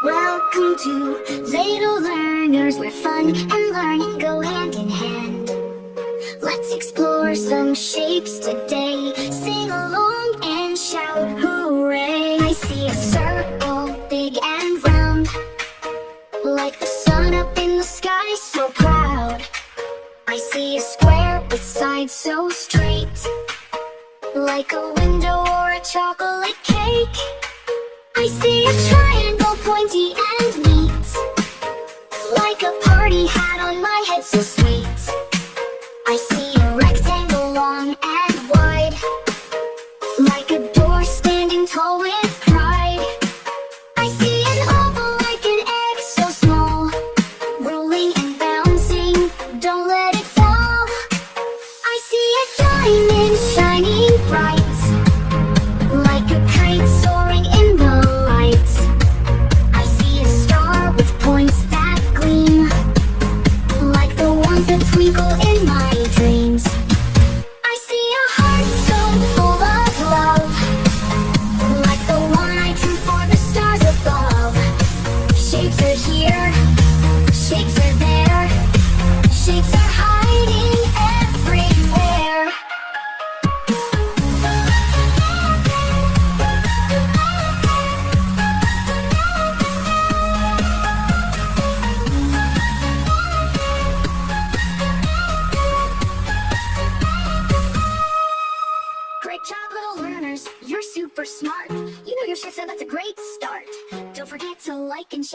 Welcome to Little Learners, where fun and learning go hand in hand. Let's explore some shapes today. Sing along and shout hooray! I see a circle, big and round, like the sun up in the sky, so proud. I see a square with sides so straight, like a window or a chocolate cake. I see a triangle, pointy and neat, like a party hat on my head, so sweet. I see a rectangle, long and wide, like a door standing tall with pride. I see an oval, like an egg, so small, rolling and bouncing, don't let it fall. I see a diamond shining bright, like a kite soaring in the light. I see a star with points that gleam, like the ones that twinkle in my dreams. I see a heart so full of love, like the one I drew for the stars above. Shapes are here, shapes are there, shapes are hiding everywhere. Great job, little learners, you're super smart. You know your shapes, and that's a great start. Don't forget to like and share.